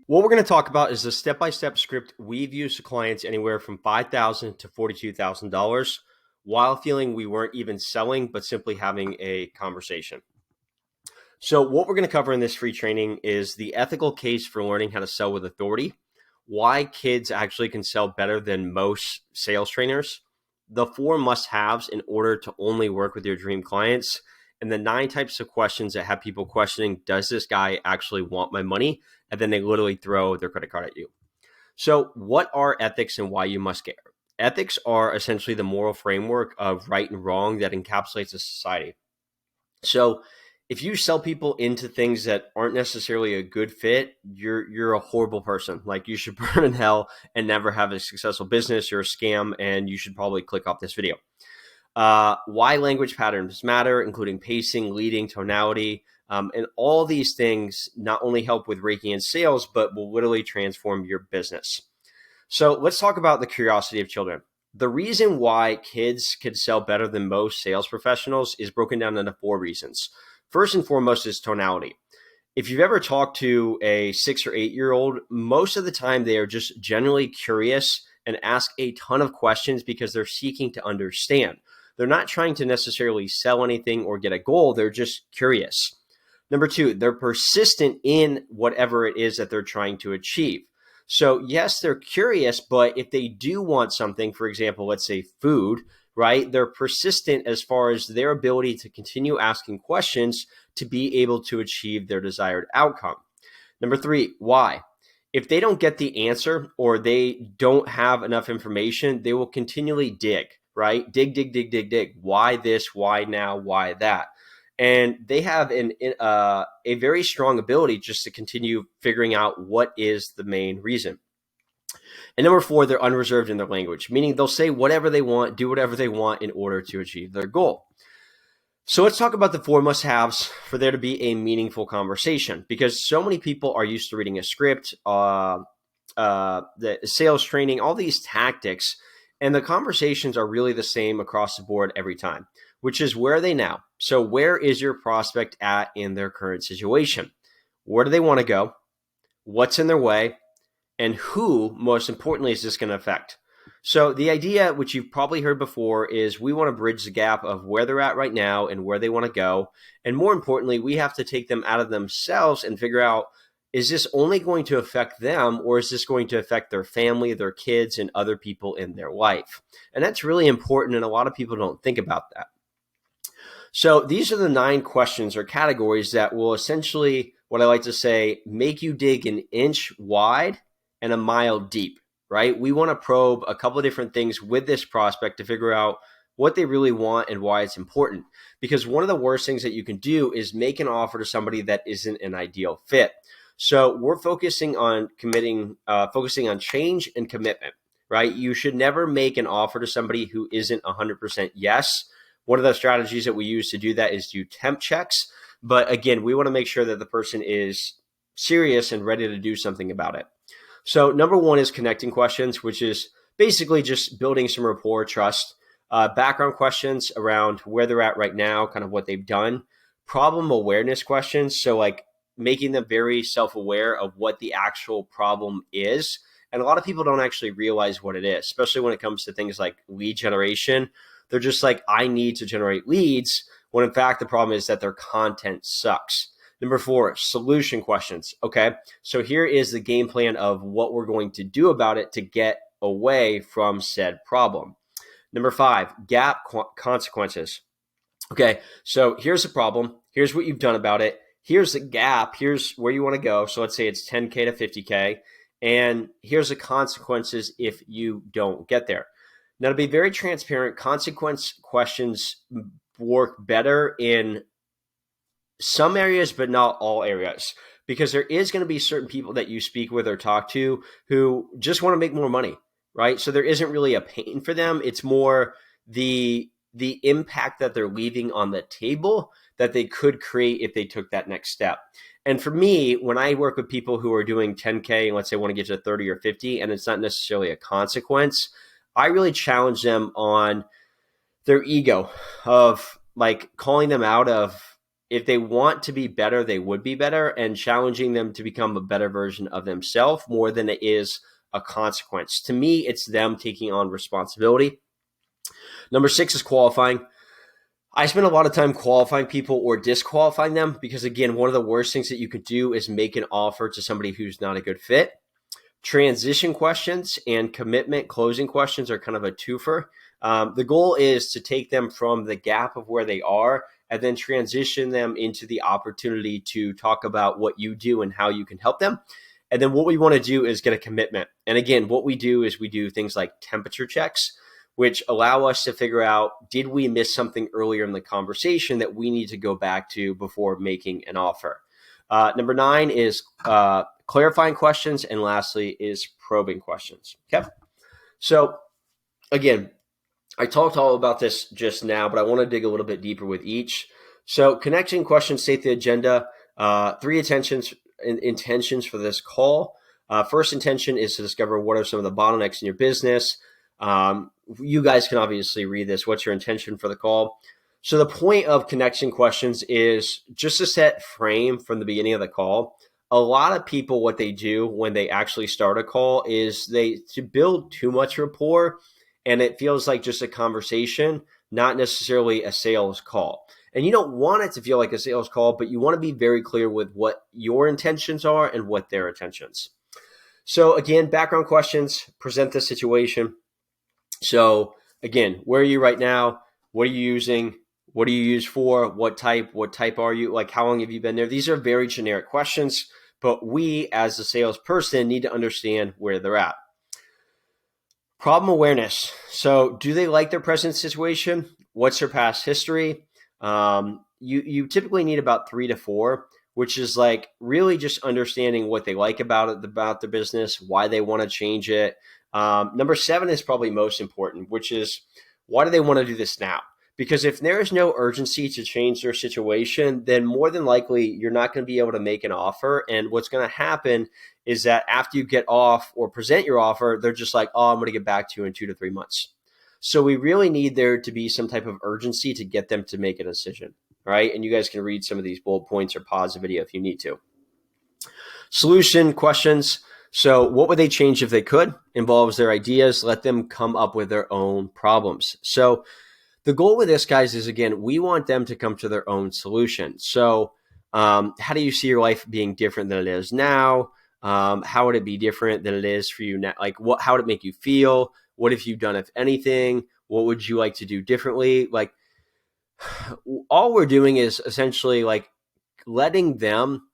What we're going to talk about is the step-by-step script we've used to clients anywhere from $5,000 to $42,000 while feeling we weren't even selling, but simply having a conversation. So what we're going to cover in this free training is the ethical case for learning how to sell with authority, why kids actually can sell better than most sales trainers, the 4 must-haves in order to only work with your dream clients, and the 9 types of questions that have people questioning, does this guy actually want my money? And then they literally throw their credit card at you. So what are ethics and why you must care? Ethics are essentially the moral framework of right and wrong that encapsulates a society. So if you sell people into things that aren't necessarily a good fit, you're a horrible person. Like, you should burn in hell and never have a successful business. You're a scam, and you should probably click off this video. Why language patterns matter, including pacing, leading, tonality, and all these things not only help with raking in sales, but will literally transform your business. So let's talk about the curiosity of children. The reason why kids can sell better than most sales professionals is broken down into 4 reasons. First and foremost is tonality. If you've ever talked to a 6 or 8-year-old, most of the time they are just genuinely curious and ask a ton of questions because they're seeking to understand. They're not trying to necessarily sell anything or get a goal. They're just curious. Number 2, they're persistent in whatever it is that they're trying to achieve. So yes, they're curious, but if they do want something, for example, let's say food, right? They're persistent as far as their ability to continue asking questions to be able to achieve their desired outcome. Number 3, why? If they don't get the answer or they don't have enough information, they will continually dig, right? Dig, dig, dig, dig, dig. Why this? Why now? Why that? And they have a very strong ability just to continue figuring out what is the main reason. And number 4, they're unreserved in their language, meaning they'll say whatever they want, do whatever they want in order to achieve their goal. So let's talk about the 4 must-haves for there to be a meaningful conversation, because so many people are used to reading a script, the sales training, all these tactics, and the conversations are really the same across the board every time, which is, where are they now? So where is your prospect at in their current situation? Where do they want to go? What's in their way? And who, most importantly, is this going to affect? So the idea, which you've probably heard before, is we want to bridge the gap of where they're at right now and where they want to go. And more importantly, we have to take them out of themselves and figure out, is this only going to affect them, or is this going to affect their family, their kids, and other people in their life? And that's really important, and a lot of people don't think about that. So these are the 9 questions or categories that will essentially, what I like to say, make you dig an inch wide and a mile deep, right? We want to probe a couple of different things with this prospect to figure out what they really want and why it's important. Because one of the worst things that you can do is make an offer to somebody that isn't an ideal fit. So we're focusing on focusing on change and commitment, right? You should never make an offer to somebody who isn't 100% yes. One of the strategies that we use to do that is do temp checks. But again, we want to make sure that the person is serious and ready to do something about it. So number 1 is connecting questions, which is basically just building some rapport, trust. Background questions around where they're at right now, kind of what they've done. Problem awareness questions, so like making them very self-aware of what the actual problem is. And a lot of people don't actually realize what it is, especially when it comes to things like lead generation. They're just like, I need to generate leads, when in fact the problem is that their content sucks. Number 4, solution questions. Okay, so here is the game plan of what we're going to do about it to get away from said problem. Number 5, gap consequences. Okay, so here's the problem. Here's what you've done about it. Here's the gap. Here's where you want to go. So let's say it's 10K to 50K. And here's the consequences if you don't get there. Now, to be very transparent, consequence questions work better in some areas, but not all areas, because there is going to be certain people that you speak with or talk to who just want to make more money, right? So there isn't really a pain for them. It's more the impact that they're leaving on the table that they could create if they took that next step. And for me, when I work with people who are doing 10K and let's say want to get to 30 or 50, and it's not necessarily a consequence, I really challenge them on their ego of like calling them out of if they want to be better, they would be better, and challenging them to become a better version of themselves more than it is a consequence. To me, it's them taking on responsibility. Number 6 is qualifying. I spend a lot of time qualifying people or disqualifying them because, again, one of the worst things that you could do is make an offer to somebody who's not a good fit. Transition questions and commitment closing questions are kind of a twofer. The goal is to take them from the gap of where they are and then transition them into the opportunity to talk about what you do and how you can help them. And then what we want to do is get a commitment. And again, what we do is we do things like temperature checks, which allow us to figure out, did we miss something earlier in the conversation that we need to go back to before making an offer? Number 9 is clarifying questions. And lastly is probing questions. Okay. So again, I talked all about this just now, but I want to dig a little bit deeper with each. So connection questions state the agenda. 3 intentions for this call. First intention is to discover what are some of the bottlenecks in your business. You guys can obviously read this. What's your intention for the call? So the point of connection questions is just to set frame from the beginning of the call. A lot of people, what they do when they actually start a call is to build too much rapport, and it feels like just a conversation, not necessarily a sales call. And you don't want it to feel like a sales call, but you want to be very clear with what your intentions are and what their intentions. So again, background questions, present the situation. So again, where are you right now? What are you using? What do you use for? What type are you? Like, how long have you been there? These are very generic questions, but we as a salesperson need to understand where they're at. Problem awareness. So do they like their present situation? What's their past history? You typically need about 3 to 4, which is like really just understanding what they like about the business, why they want to change it. Number 7 is probably most important, which is why do they want to do this now? Because if there is no urgency to change their situation, then more than likely you're not going to be able to make an offer. And what's going to happen is that after you get off or present your offer, they're just like, oh, I'm going to get back to you in 2 to 3 months. So we really need there to be some type of urgency to get them to make a decision, right? And you guys can read some of these bullet points or pause the video if you need to. Solution questions. So what would they change if they could? Involves their ideas. Let them come up with their own problems. So the goal with this, guys, is, again, we want them to come to their own solution. So how do you see your life being different than it is now? How would it be different than it is for you now? Like, how would it make you feel? What have you done, if anything? What would you like to do differently? Like, all we're doing is essentially like letting them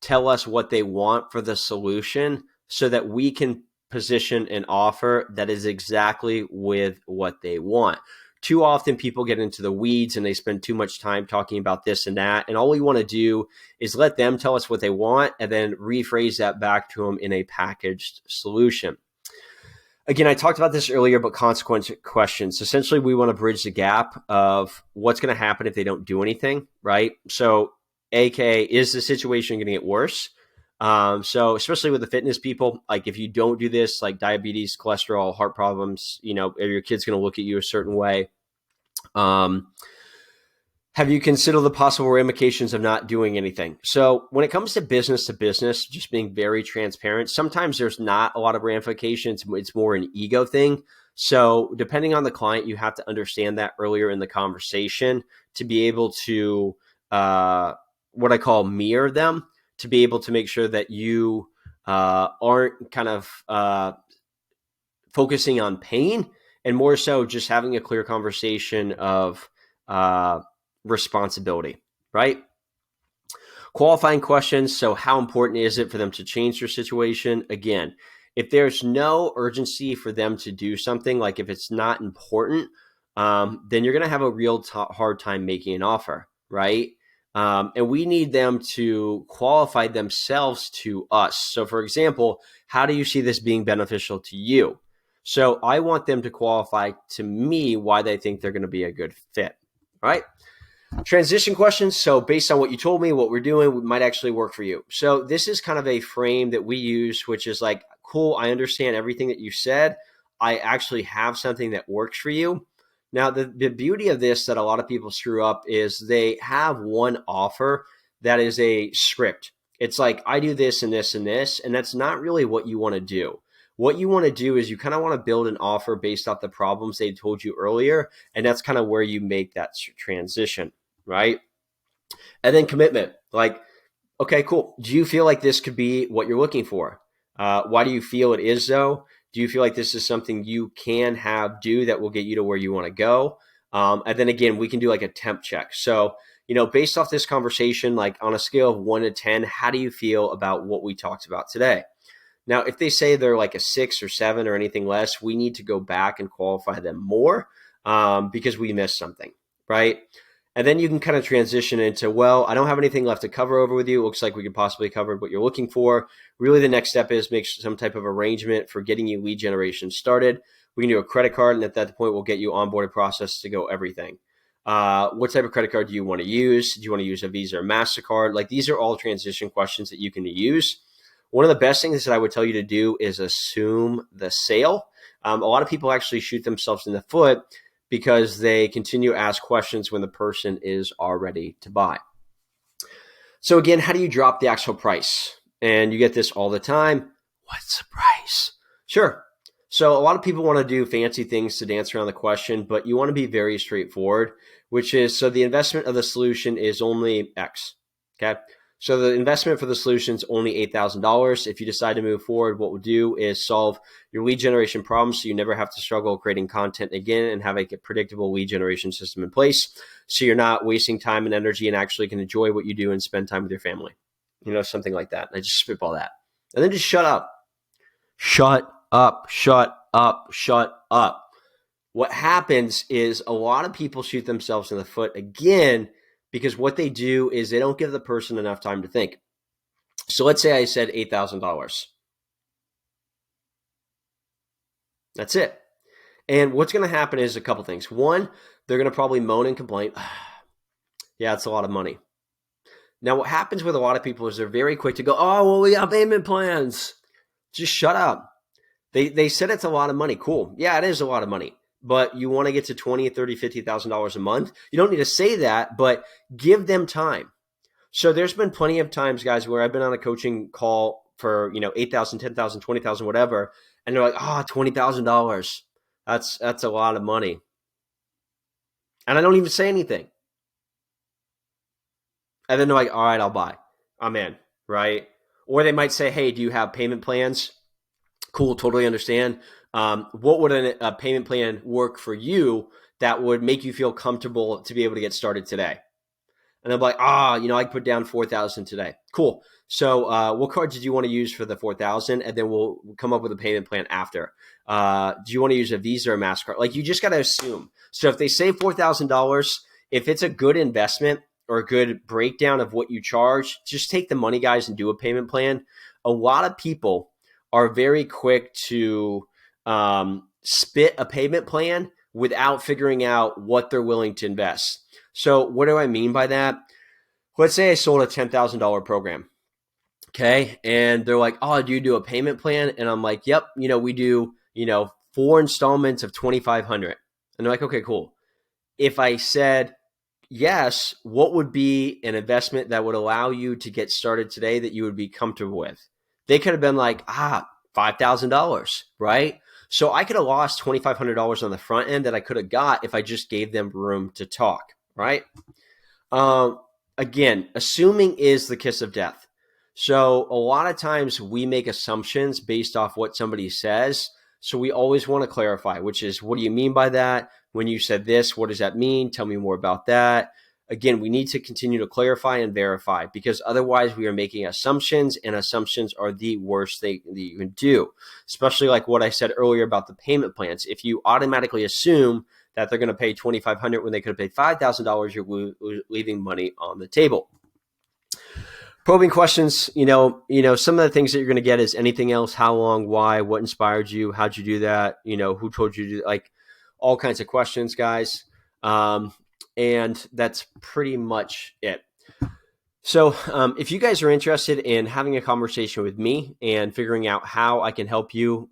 tell us what they want for the solution so that we can position an offer that is exactly with what they want. Too often people get into the weeds and they spend too much time talking about this and that. And all we want to do is let them tell us what they want and then rephrase that back to them in a packaged solution. Again, I talked about this earlier, but consequence questions. Essentially, we want to bridge the gap of what's going to happen if they don't do anything, right? So, AKA, is the situation going to get worse? So especially with the fitness people, like if you don't do this, like diabetes, cholesterol, heart problems, your kid's going to look at you a certain way. Have you considered the possible ramifications of not doing anything? So when it comes to business, just being very transparent, sometimes there's not a lot of ramifications. It's more an ego thing. So depending on the client, you have to understand that earlier in the conversation to be able to, what I call mirror them, to be able to make sure that you aren't kind of focusing on pain and more so just having a clear conversation of responsibility, right? Qualifying questions. So how important is it for them to change their situation? Again, if there's no urgency for them to do something, like if it's not important, then you're going to have a real hard time making an offer, right? And we need them to qualify themselves to us. So for example, how do you see this being beneficial to you? So I want them to qualify to me why they think they're going to be a good fit, right? Transition questions. So based on what you told me, what we're doing, we might actually work for you. So this is kind of a frame that we use, which is like, cool, I understand everything that you said. I actually have something that works for you. Now, the beauty of this that a lot of people screw up is they have one offer that is a script. It's like, I do this and this and this, and that's not really what you want to do. What you want to do is you kind of want to build an offer based off the problems they told you earlier, and that's kind of where you make that transition, right? And then commitment, like, okay, cool. Do you feel like this could be what you're looking for? Why do you feel it is though? Do you feel like this is something you can do that will get you to where you want to go? And then again, we can do like a temp check. So, based off this conversation, like on a scale of 1 to 10, how do you feel about what we talked about today? Now, if they say they're like a 6 or 7 or anything less, we need to go back and qualify them more because we missed something, right? And then you can kind of transition into, well, I don't have anything left to cover over with you. It looks like we could possibly cover what you're looking for. Really, the next step is make some type of arrangement for getting you lead generation started. We can do a credit card, and at that point, we'll get you onboarded process to go everything. What type of credit card do you want to use? Do you want to use a Visa or MasterCard? Like, these are all transition questions that you can use. One of the best things that I would tell you to do is assume the sale. A lot of people actually shoot themselves in the foot because they continue to ask questions when the person is all ready to buy. So again, how do you drop the actual price? And you get this all the time. What's the price? Sure. So a lot of people want to do fancy things to dance around the question, but you want to be very straightforward, which is, so the investment of the solution is only X. Okay. So the investment for the solution is only $8,000. If you decide to move forward, what we'll do is solve your lead generation problem so you never have to struggle creating content again and have a predictable lead generation system in place so you're not wasting time and energy and actually can enjoy what you do and spend time with your family. Something like that. I just spitball that. And then just shut up. Shut up, shut up, shut up. What happens is a lot of people shoot themselves in the foot again because what they do is they don't give the person enough time to think. So let's say I said $8,000. That's it. And what's going to happen is a couple things. One, they're going to probably moan and complain. Yeah, it's a lot of money. Now, what happens with a lot of people is they're very quick to go, oh, well, we got payment plans. Just shut up. They said it's a lot of money. Cool. Yeah, it is a lot of money. But you want to get to $20,000, $30,000, $50,000 a month. You don't need to say that, but give them time. So there's been plenty of times, guys, where I've been on a coaching call for, $8,000, $10,000, $20,000, whatever. And they're like, $20,000. That's a lot of money. And I don't even say anything. And then they're like, all right, I'll buy. I'm in, right? Or they might say, hey, do you have payment plans? Cool, totally understand. What would a payment plan work for you that would make you feel comfortable to be able to get started today? And they'll be like, I put down 4,000 today. Cool. So what card did you want to use for the 4,000? And then we'll come up with a payment plan after. Do you want to use a Visa or MasterCard? Like, you just got to assume. So if they say $4,000, if it's a good investment or a good breakdown of what you charge, just take the money, guys, and do a payment plan. A lot of people are very quick to spit a payment plan without figuring out what they're willing to invest. So what do I mean by that? Let's say I sold a $10,000 program. Okay. And they're like, oh, do you do a payment plan? And I'm like, yep, we do, 4 installments of $2,500. And they're like, okay, cool. If I said yes, what would be an investment that would allow you to get started today that you would be comfortable with? They could have been like, $5,000, right? So I could have lost $2,500 on the front end that I could have got if I just gave them room to talk, right? Again, assuming is the kiss of death. So a lot of times we make assumptions based off what somebody says. So we always want to clarify, which is, what do you mean by that? When you said this, what does that mean? Tell me more about that. Again, we need to continue to clarify and verify, because otherwise we are making assumptions, and assumptions are the worst thing that you can do, especially like what I said earlier about the payment plans. If you automatically assume that they're going to pay $2,500 when they could have paid $5,000, you're leaving money on the table. Probing questions, some of the things that you're going to get is anything else, how long, why, what inspired you, how'd you do that, who told you to do, like all kinds of questions, guys. And that's pretty much it. So if you guys are interested in having a conversation with me and figuring out how I can help you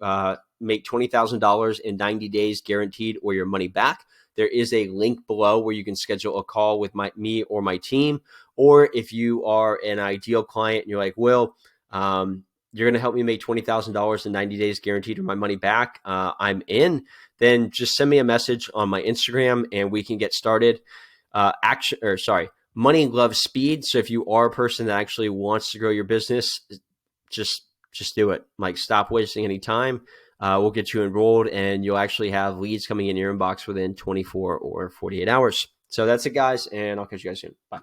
make $20,000 in 90 days guaranteed or your money back, there is a link below where you can schedule a call with me or my team. Or if you are an ideal client and you're like, Will, you're going to help me make $20,000 in 90 days guaranteed or my money back, I'm in, then just send me a message on my Instagram and we can get started. Money loves speed. So if you are a person that actually wants to grow your business, just do it. Like, stop wasting any time. We'll get you enrolled and you'll actually have leads coming in your inbox within 24 or 48 hours. So that's it, guys. And I'll catch you guys soon. Bye.